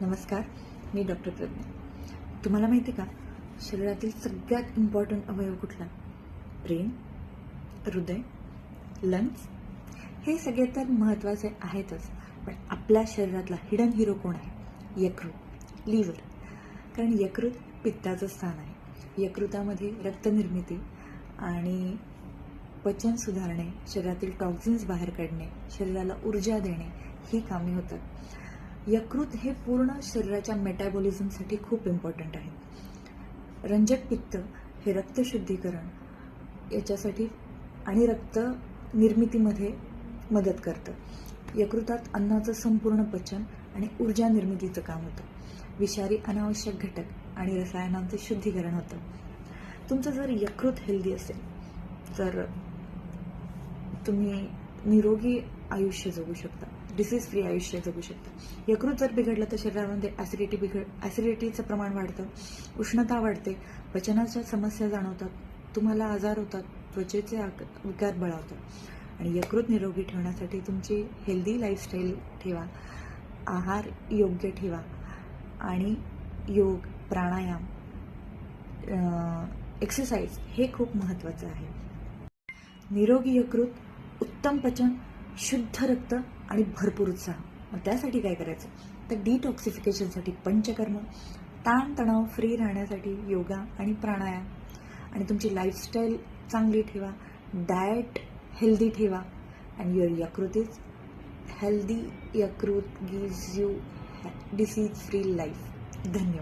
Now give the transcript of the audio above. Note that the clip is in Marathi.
नमस्कार, मी डॉक्टर प्रज्ञा. तुम्हाला माहिती आहे का, शरीरातील सगळ्यात इम्पॉर्टंट अवयव कुठला? ब्रेन, हृदय, लंग्स. हे सगळे तर महत्त्वाचे आहेतच, पण आपल्या शरीरातला हिडन हिरो कोण आहे? यकृत, लिव्हर. कारण यकृत पित्ताचं स्थान आहे. यकृतामध्ये रक्तनिर्मिती आणि पचन सुधारणे, शरीरातील टॉक्झिन्स बाहेर काढणे, शरीराला ऊर्जा देणे ही कामे होतात. यकृत हे पूर्ण शरीराच्या मेटाबॉलिझमसाठी खूप इम्पॉर्टंट आहे. रंजक पित्त हे रक्तशुद्धीकरण याच्यासाठी आणि रक्त निर्मितीमध्ये मदत करतं. यकृतात अन्नाचं संपूर्ण पचन आणि ऊर्जा निर्मितीचं काम होतं. विषारी अनावश्यक घटक आणि रसायनांचं शुद्धीकरण होतं. तुमचं जर यकृत हेल्दी असेल तर तुम्ही निरोगी आयुष्य जगू शकता, डिसीज फ्री आयुष्य जगू शकता. यकृत जर बिघडलं तर शरीरामध्ये ॲसिडिटीचं प्रमाण वाढतं, उष्णता वाढते, पचनाच्या समस्या जाणवतात, तुम्हाला आजार होतात, त्वचेचे विकार बळावतात. आणि यकृत निरोगी ठेवण्यासाठी तुमची हेल्दी लाईफस्टाईल ठेवा, आहार योग्य ठेवा आणि योग, प्राणायाम, एक्सरसाइज हे खूप महत्त्वाचं आहे. निरोगी यकृत, उत्तम पचन, शुद्ध रक्त आणि भरपूर उत्साह. मग त्यासाठी काय करायचं? तर डिटॉक्सिफिकेशनसाठी पंचकर्म, ताणतणाव फ्री राहण्यासाठी योगा आणि प्राणायाम, आणि तुमची लाईफस्टाईल चांगली ठेवा, डाएट हेल्दी ठेवा, अँड युअर यकृत इज हेल्दी. यकृत gives you disease free life. धन्यवाद.